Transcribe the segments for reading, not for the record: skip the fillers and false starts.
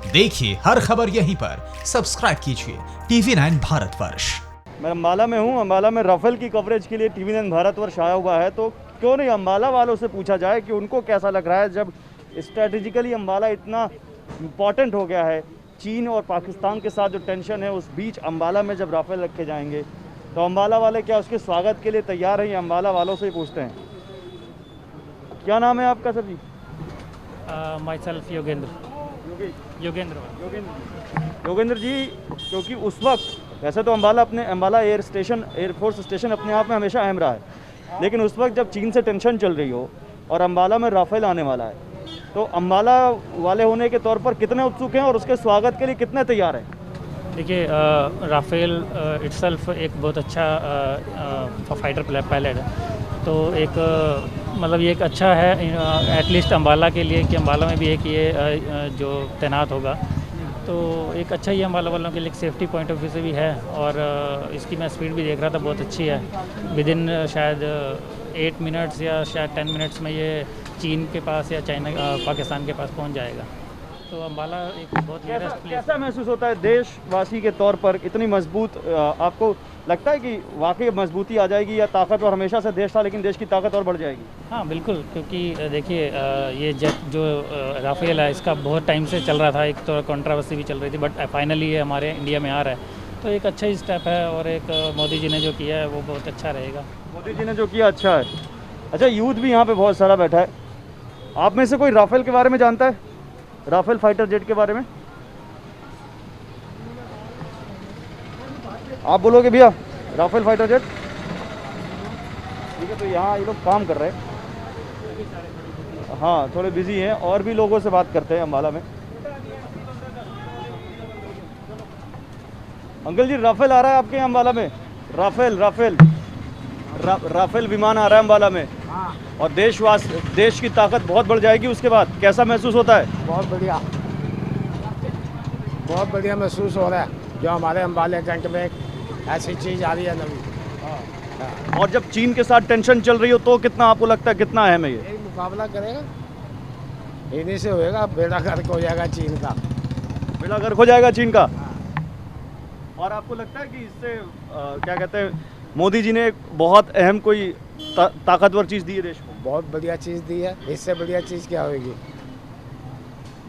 देखिए हर खबर यहीं पर, सब्सक्राइब कीजिए TV9 भारतवर्ष। मैं अम्बाला में हूँ। अम्बाला में राफेल की कवरेज के लिए TV9 भारतवर्ष आया हुआ है, तो क्यों नहीं अम्बाला वालों से पूछा जाए कि उनको कैसा लग रहा है जब स्ट्रेटेजिकली अम्बाला इतना इम्पॉर्टेंट हो गया है। चीन और पाकिस्तान के साथ जो टेंशन है उस बीच अम्बाला में जब राफेल रखे जाएंगे तो अम्बाला वाले क्या उसके स्वागत के लिए तैयार हैं? अम्बाला वालों से ही पूछते हैं। क्या नाम है आपका sir ji? Myself Yogendra. Yogendra ji, क्योंकि उस वक्त वैसे तो अम्बाला एयरफोर्स स्टेशन अपने आप में हमेशा अहम रहा है, लेकिन उस वक्त जब चीन से टेंशन चल रही हो और अम्बाला में राफेल आने वाला है, तो अम्बाला वाले होने के तौर पर कितने उत्सुक हैं और उसके स्वागत के लिए कितने तैयार हैं? देखिए, राफेल इटसेल्फ एक बहुत अच्छा फाइटर पायलट है, तो एक मतलब ये एक अच्छा है एटलीस्ट अम्बाला के लिए कि अम्बाला में भी एक ये जो तैनात होगा, तो एक अच्छा ही अम्बाला वालों के लिए सेफ्टी पॉइंट ऑफ व्यू से भी है। और इसकी मैं स्पीड भी देख रहा था, बहुत अच्छी है। विदिन शायद 8 मिनट्स या शायद 10 मिनट्स में ये चीन के पास या पाकिस्तान के पास पहुंच जाएगा। तो अम्बाला एक बहुत नियरेस्ट प्लेस। कैसा महसूस होता है देशवासी के तौर पर? इतनी मजबूत आपको लगता है कि वाकई मजबूती आ जाएगी, या ताकतवर हमेशा से देश था लेकिन देश की ताकत और बढ़ जाएगी? हाँ बिल्कुल, क्योंकि देखिए ये जेट जो राफेल है इसका बहुत टाइम से चल रहा था, एक तो कंट्रोवर्सी भी चल रही थी, बट फाइनली ये हमारे इंडिया में आ रहा है, तो एक अच्छा ही स्टेप है। और एक मोदी जी ने जो किया है वो बहुत अच्छा रहेगा। मोदी जी ने जो किया अच्छा है। अच्छा, यूथ भी यहाँ पे बहुत सारा बैठा है। आप में से कोई राफेल के बारे में जानता है? राफेल फाइटर जेट के बारे में आप बोलोगे भैया? राफेल फाइटर जेट, ठीक है। तो यहाँ ये लोग काम कर रहे हैं, हाँ थोड़े बिजी हैं। और भी लोगों से बात करते हैं अम्बाला में। अंकल जी, राफेल आ रहा है आपके यहाँ अम्बाला में? राफेल विमान आ रहा है अम्बाला में, और देश की ताकत बहुत बढ़ जाएगी उसके बाद। कैसा महसूस होता है? बहुत बढ़िया महसूस हो रहा है। जो हमारे अम्बाला कैंट में एक ऐसी चीज़ आ रही है नवी। और जब चीन के साथ टेंशन चल रही हो तो कितना आपको लगता है कितना अहम है ये? यही मुकाबला करेगा, इन्हीं से होएगा। बेड़ा गर्क हो जाएगा चीन का, बेड़ा गर्क हो जाएगा चीन का। और आपको लगता है कि इससे क्या कहते हैं, मोदी जी ने एक बहुत अहम कोई ताकतवर चीज़ दी है देश को? बहुत बढ़िया चीज़ दी है। इससे बढ़िया चीज़ क्या होगी?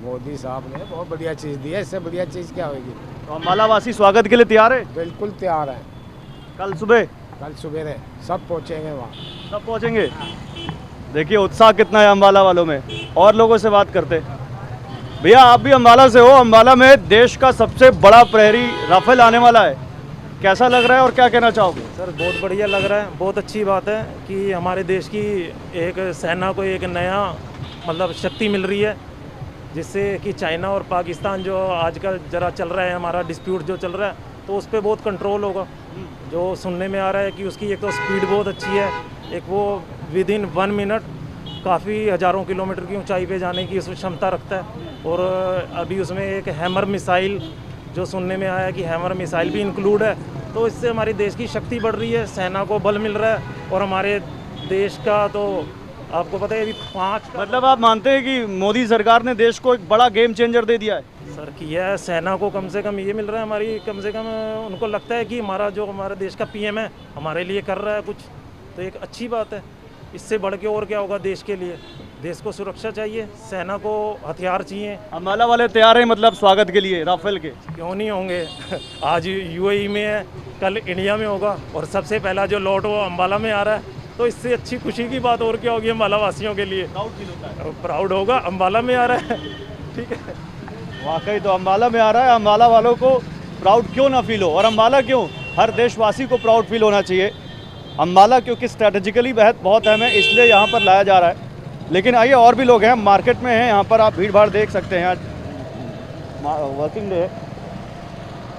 मोदी साहब ने बहुत बढ़िया चीज़ दी है, इससे बढ़िया चीज़ क्या होगी? तो अम्बाला वासी स्वागत के लिए तैयार है? बिल्कुल तैयार है। कल सुबह सब पहुँचेंगे वहाँ, सब पहुँचेंगे। देखिए उत्साह कितना है अम्बाला वालों में। और लोगों से बात करते। भैया, आप भी अम्बाला से हो। अम्बाला में देश का सबसे बड़ा प्रहरी राफेल आने वाला है, कैसा लग रहा है और क्या कहना चाहोगे? सर बहुत बढ़िया लग रहा है। बहुत अच्छी बात है कि हमारे देश की एक सेना को एक नया मतलब शक्ति मिल रही है, जिससे कि चाइना और पाकिस्तान जो आजकल ज़रा चल रहा है, हमारा डिस्प्यूट जो चल रहा है, तो उस पर बहुत कंट्रोल होगा। जो सुनने में आ रहा है कि उसकी एक तो स्पीड बहुत अच्छी है, एक वो विदिन 1 मिनट काफ़ी हज़ारों किलोमीटर की ऊंचाई पे जाने की उसमें क्षमता रखता है। और अभी उसमें एक हैमर मिसाइल जो सुनने में आया कि हैमर मिसाइल भी इंक्लूड है, तो इससे हमारे देश की शक्ति बढ़ रही है, सेना को बल मिल रहा है। और हमारे देश का तो आपको पता है अभी 5 मतलब आप मानते हैं कि मोदी सरकार ने देश को एक बड़ा गेम चेंजर दे दिया है? सर किया है। सेना को कम से कम ये मिल रहा है, हमारी कम से कम उनको लगता है कि हमारा देश का PM है हमारे लिए कर रहा है कुछ, तो एक अच्छी बात है। इससे बढ़ के और क्या होगा देश के लिए? देश को सुरक्षा चाहिए, सेना को हथियार चाहिए। अम्बाला वाले तैयार हैं मतलब स्वागत के लिए राफेल के? क्यों नहीं होंगे? आज UAE में है, कल इंडिया में होगा, और सबसे पहला जो लॉट वो अम्बाला में आ रहा है, तो इससे अच्छी खुशी की बात और क्या होगी अम्बाला वासियों के लिए? प्राउड फील होता है। प्राउड होगा, अम्बाला में आ रहा है। ठीक है, वाकई तो अम्बाला में आ रहा है। अम्बाला वालों को प्राउड क्यों ना फील हो? और अम्बाला क्यों, हर देशवासी को प्राउड फील होना चाहिए। अम्बाला क्योंकि स्ट्रैटेजिकली बहुत अहम है, इसलिए यहाँ पर लाया जा रहा है। लेकिन आइए, और भी लोग हैं, मार्केट में हैं, यहाँ पर आप भीड़ भाड़ देख सकते हैं। आज वर्किंग डे है।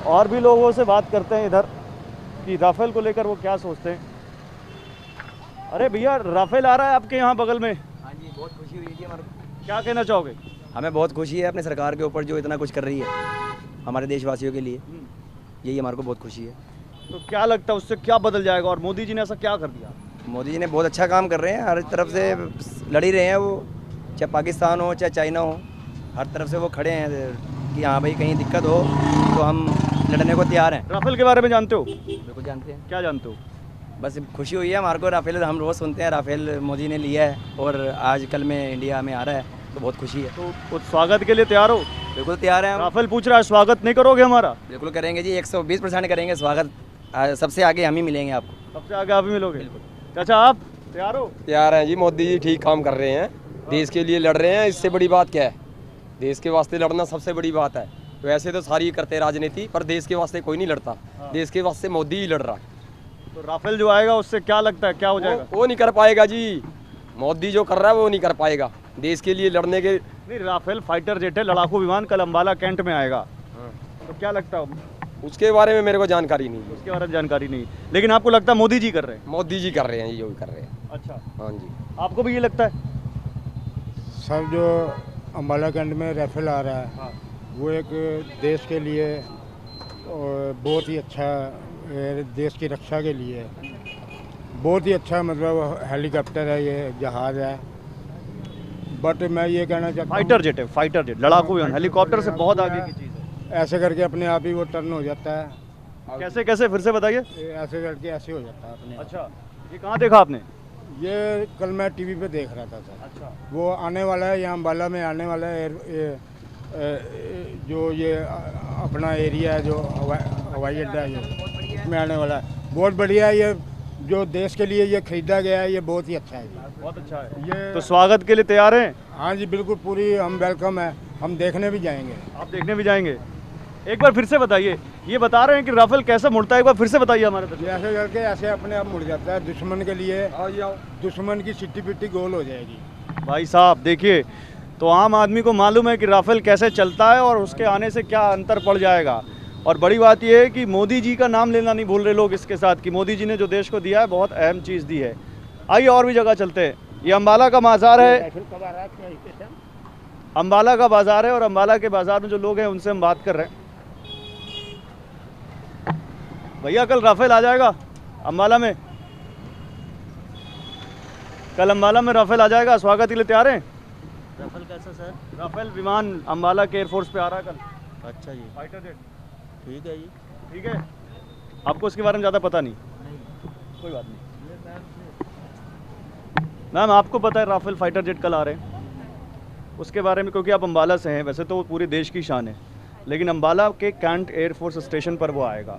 और भी लोगों से बात करते हैं इधर कि राफेल को लेकर वो क्या सोचते हैं। अरे भैया, राफेल आ रहा है आपके यहाँ बगल में? हाँ जी, बहुत खुशी हुई थी हमारे। क्या कहना चाहोगे? हमें बहुत खुशी है अपने सरकार के ऊपर जो इतना कुछ कर रही है हमारे देशवासियों के लिए, यही हमारे को बहुत खुशी है। तो क्या लगता है उससे क्या बदल जाएगा, और मोदी जी ने ऐसा क्या कर दिया? मोदी जी ने बहुत अच्छा काम कर रहे हैं, हर तरफ से लड़ ही रहे हैं वो, चाहे पाकिस्तान हो चाहे चाइना हो, हर तरफ से वो खड़े हैं कि कि हाँ भाई कहीं दिक्कत हो तो हम लड़ने को तैयार हैं। राफेल के बारे में जानते हो? बिल्कुल जानते हैं। क्या जानते हो? बस खुशी हुई है हमारे को, राफेल हम रोज़ सुनते हैं, राफेल मोदी ने लिया है और आज कल में इंडिया में आ रहा है तो बहुत खुशी है। तो उस स्वागत के लिए तैयार हो? बिल्कुल तैयार हैं हम। राफेल पूछ रहा है स्वागत नहीं करोगे हमारा? बिल्कुल करेंगे जी, 120% करेंगे स्वागत। सबसे आगे हम ही मिलेंगे आपको। सबसे आगे आप ही मिलोगे। चाचा आप तैयार हो? तैयार हैं जी, मोदी जी ठीक काम कर रहे हैं, देश के लिए लड़ रहे हैं, इससे बड़ी बात क्या है? देश के वास्ते लड़ना सबसे बड़ी बात है। वैसे तो सारी करते हैं राजनीति, पर देश के वास्ते कोई नहीं लड़ता, देश के वास्ते मोदी ही लड़ रहा है। तो राफेल जो आएगा उससे क्या लगता है क्या हो जाएगा? वो नहीं कर पाएगा जी, मोदी जो कर रहा है वो नहीं कर पाएगा। देश के लिए लड़ने के नहीं, राफेल फाइटर जेट है, लड़ाकू विमान कल अम्बाला कैंट में आएगा, तो क्या लगता है? उसके बारे में मेरे को जानकारी नहीं है। उसके बारे में जानकारी नहीं, लेकिन आपको लगता है मोदी जी कर रहे हैं? मोदी जी कर रहे हैं, ये जो भी कर रहे हैं। अच्छा, हाँ जी। आपको भी ये लगता है? सर जो अम्बाला कैंट में राफेल आ रहा है हाँ। वो एक देश के लिए और बहुत ही अच्छा, देश की रक्षा के लिए बहुत ही अच्छा, मतलब हेलीकॉप्टर है, ये जहाज़ है। बट मैं ये कहना चाहता हूँ फाइटर जेट है, फाइटर जेट, लड़ाकू विमान, हेलीकॉप्टर से बहुत आगे की चीज़ है। ऐसे करके अपने आप ही वो टर्न हो जाता है। कैसे कैसे फिर से बताइए। ऐसे करके ऐसे हो जाता है अपने आप। अच्छा, ये कहाँ देखा आपने? ये कल मैं टीवी पे देख रहा था सर। अच्छा, वो आने वाला है, यहाँ अम्बाला में आने वाला है, जो ये अपना एरिया है, जो हवाई अड्डा है, जो इसमें आने वाला है, बहुत बढ़िया है। ये जो देश के लिए ये खरीदा गया है, ये बहुत ही अच्छा है। बहुत अच्छा है। ये तो स्वागत के लिए तैयार हैं? हाँ जी बिल्कुल, पूरी हम वेलकम है, हम देखने भी जाएंगे। आप देखने भी जाएंगे? एक बार फिर से बताइए, ये बता रहे हैं कि राफेल कैसे मुड़ता है, एक बार फिर से बताइए हमारे ये ऐसे करके ऐसे अपने आप मुड़ जाता है, दुश्मन के लिए, दुश्मन की सिट्टी पिट्टी गोल हो जाएगी। भाई साहब देखिए, तो आम आदमी को मालूम है कि राफेल कैसे चलता है और उसके आने से क्या अंतर पड़ जाएगा। और बड़ी बात यह है कि मोदी जी का नाम लेना नहीं भूल रहे लोग इसके साथ, कि मोदी जी ने जो देश को दिया है बहुत अहम चीज़ दी है। आइए और भी जगह चलते हैं। ये अम्बाला का बाज़ार है, अम्बाला का बाज़ार है, और अम्बाला के बाज़ार में जो लोग हैं उनसे हम बात कर रहे हैं। भैया कल राफेल आ जाएगा अम्बाला में? कल अम्बाला में राफेल आ जाएगा, स्वागत के लिए तैयार हैं? राफेल कैसा सर? राफेल विमान अम्बाला के एयरफोर्स पे आ रहा है कल। अच्छा जी, फाइटर जेट, ठीक है जी। ठीक है। आपको उसके बारे में ज़्यादा पता नहीं? कोई बात नहीं। मैम आपको पता है राफेल फाइटर जेट कल आ रहे हैं उसके बारे में? क्योंकि आप अम्बाला से हैं, वैसे तो वो पूरे देश की शान है, लेकिन अम्बाला के कैंट एयरफोर्स स्टेशन पर वो आएगा,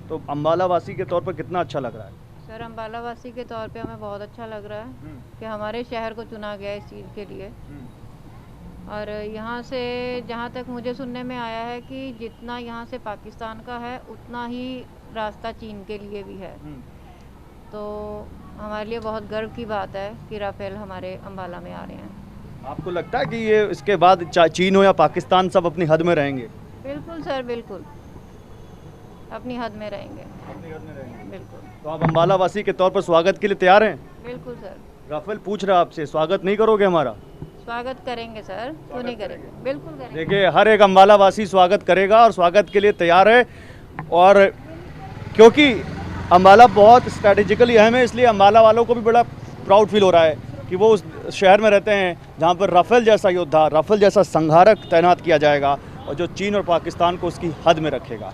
तो अम्बाला वासी के तौर पर कितना अच्छा लग रहा है? सर अम्बाला वासी के तौर पे हमें बहुत अच्छा लग रहा है कि हमारे शहर को चुना गया इस चीज़ के लिए। और यहाँ से जहाँ तक मुझे सुनने में आया है कि जितना यहाँ से पाकिस्तान का है उतना ही रास्ता चीन के लिए भी है, तो हमारे लिए बहुत गर्व की बात है कि राफेल हमारे अम्बाला में आ रहे हैं। आपको लगता है कि ये इसके बाद चीन हो या पाकिस्तान सब अपनी हद में रहेंगे? बिल्कुल सर, बिल्कुल अपनी हद में रहेंगे। अपनी हद में रहेंगे। बिल्कुल। तो आप अम्बाला वासी के तौर पर स्वागत के लिए तैयार हैं? बिल्कुल सर। राफेल पूछ रहा है आपसे, स्वागत नहीं करोगे हमारा? स्वागत करेंगे सर, क्यों नहीं करेंगे, बिल्कुल करेंगे। देखिए हर एक अम्बाला वासी स्वागत करेगा और स्वागत के लिए तैयार है, और क्योंकि अम्बाला बहुत स्ट्रैटेजिकली अहम है, इसलिए अम्बाला वालों को भी बड़ा प्राउड फील हो रहा है कि वो उस शहर में रहते हैं जहाँ पर राफेल जैसा योद्धा, राफेल जैसा संहारक तैनात किया जाएगा, और जो चीन और पाकिस्तान को उसकी हद में रखेगा।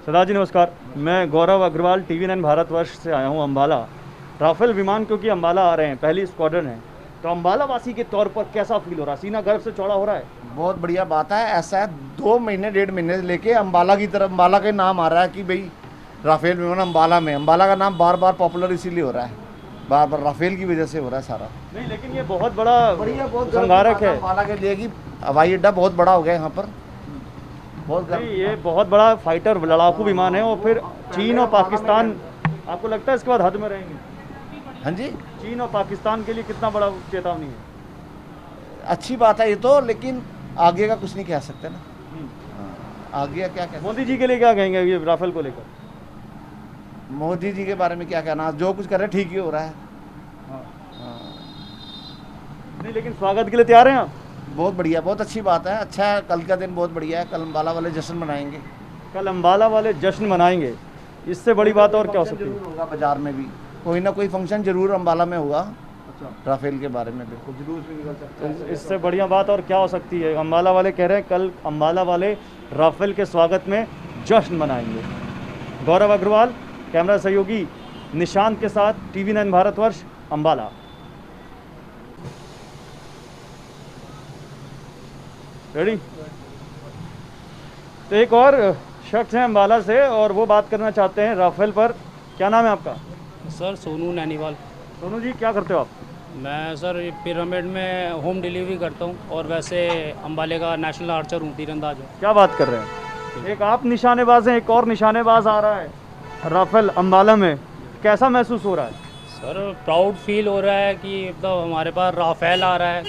सदा जी नमस्कार, मैं गौरव अग्रवाल TV9 भारतवर्ष से आया हूँ अम्बाला। राफेल विमान क्योंकि अम्बाला आ रहे हैं, पहली स्क्वाड्रन है, तो अम्बाला वासी के तौर पर कैसा फील हो रहा है? सीना गर्व से चौड़ा हो रहा है? बहुत बढ़िया बात है। ऐसा है 2 महीने 1.5 महीने से लेके अम्बाला की तरफ, अम्बाला के नाम आ रहा है कि भाई राफेल विमान अम्बाला में, अम्बाला का नाम बार बार पॉपुलर इसीलिए हो रहा है, बार बार राफेल की वजह से हो रहा है सारा। नहीं, लेकिन ये बहुत बड़ा बहुत संगारक है अम्बाला के लिए कि हवाई अड्डा बहुत बड़ा हो गया यहाँ पर, बहुत नहीं, ये बहुत बड़ा फाइटर लड़ाकू विमान है, और फिर चीन और पाकिस्तान, आपको लगता है इसके बाद हद में रहेंगे? हाँ जी, चीन और पाकिस्तान के लिए कितना बड़ा चेतावनी है? अच्छी बात है ये तो, लेकिन आगे का कुछ नहीं कह सकते ना। हाँ, आगे क्या कह, मोदी जी के लिए क्या कहेंगे ये राफेल को लेकर? मोदी जी के बारे में क्या कहना, जो कुछ कर रहे ठीक ही हो रहा है। नहीं, लेकिन स्वागत के लिए तैयार हैं आप? बहुत बढ़िया, बहुत अच्छी बात है, अच्छा है। कल का दिन बहुत बढ़िया है, कल अम्बाला वाले जश्न मनाएंगे। कल अम्बाला वाले जश्न मनाएंगे, इससे बड़ी बात और क्या हो सकती है? जरूर होगा, बाजार में भी कोई ना कोई फंक्शन जरूर अम्बाला में होगा। राफेल के बारे में बिल्कुल जुलूस भी निकल सकता है। इससे बढ़िया बात और क्या हो सकती है। अम्बाला वाले कह रहे हैं कल अम्बाला वाले राफेल के स्वागत में जश्न मनाएंगे। गौरव अग्रवाल, कैमरा सहयोगी निशांत के साथ, TV9 भारतवर्ष, अम्बाला। रेडी? तो एक और शख्स हैं अम्बाला से और वो बात करना चाहते हैं राफेल पर। क्या नाम है आपका? सर सोनू नैनीवाल। सोनू जी, क्या करते हो आप? मैं सर पिरामिड में होम डिलीवरी करता हूँ और वैसे अम्बाले का नेशनल आर्चर हूँ, तीरंदाज हूँ। क्या बात कर रहे हैं? एक आप निशानेबाज हैं, एक और निशानेबाज आ रहा है राफेल अम्बाला में। कैसा महसूस हो रहा है? सर प्राउड फील हो रहा है कि मतलब हमारे पास राफेल आ रहा है।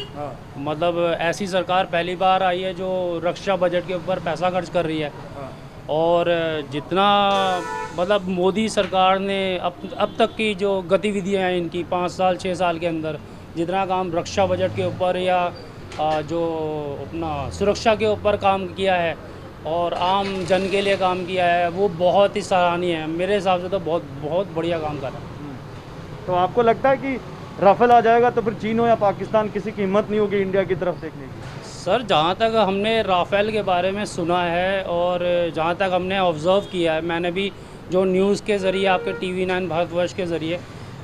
मतलब ऐसी सरकार पहली बार आई है जो रक्षा बजट के ऊपर पैसा खर्च कर रही है। और जितना मतलब मोदी सरकार ने अब तक की जो गतिविधियां हैं इनकी 5 साल 6 साल के अंदर, जितना काम रक्षा बजट के ऊपर या जो अपना सुरक्षा के ऊपर काम किया है और आम जन के लिए काम किया है, वो बहुत ही सराहनीय है। मेरे हिसाब से तो बहुत बढ़िया काम कर रहा है। तो आपको लगता है कि राफेल आ जाएगा तो फिर चीन हो या पाकिस्तान, किसी की हिम्मत नहीं होगी इंडिया की तरफ देखने की? सर जहाँ तक हमने राफेल के बारे में सुना है और जहाँ तक हमने ऑब्ज़र्व किया है, मैंने भी जो न्यूज़ के ज़रिए आपके TV9 भारतवर्ष के ज़रिए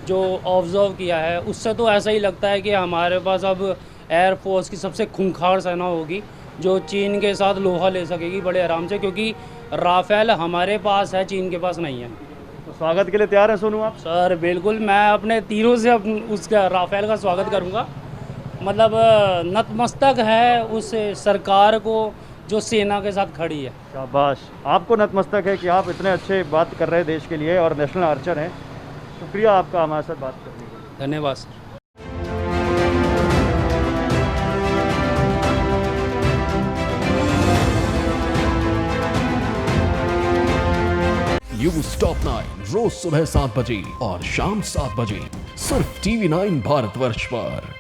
जो ऑब्ज़र्व किया है, उससे तो ऐसा ही लगता है कि हमारे पास अब एयरफोर्स की सबसे खूंखार सेना होगी जो चीन के साथ लोहा ले सकेगी बड़े आराम से, क्योंकि राफेल हमारे पास है, चीन के पास नहीं है। तो स्वागत के लिए तैयार है सोनू आप? सर बिल्कुल, मैं अपने तीरों से उसका राफेल का स्वागत करूँगा। मतलब नतमस्तक है उस सरकार को जो सेना के साथ खड़ी है। शाबाश, आपको नतमस्तक है कि आप इतने अच्छे बात कर रहे हैं देश के लिए और नेशनल आर्चर हैं। शुक्रिया आपका हमारे साथ बात करने के लिए। धन्यवाद सर। न्यूज़ टॉप 9 रोज सुबह 7 बजे और शाम 7 बजे सिर्फ TV9 भारतवर्ष पर।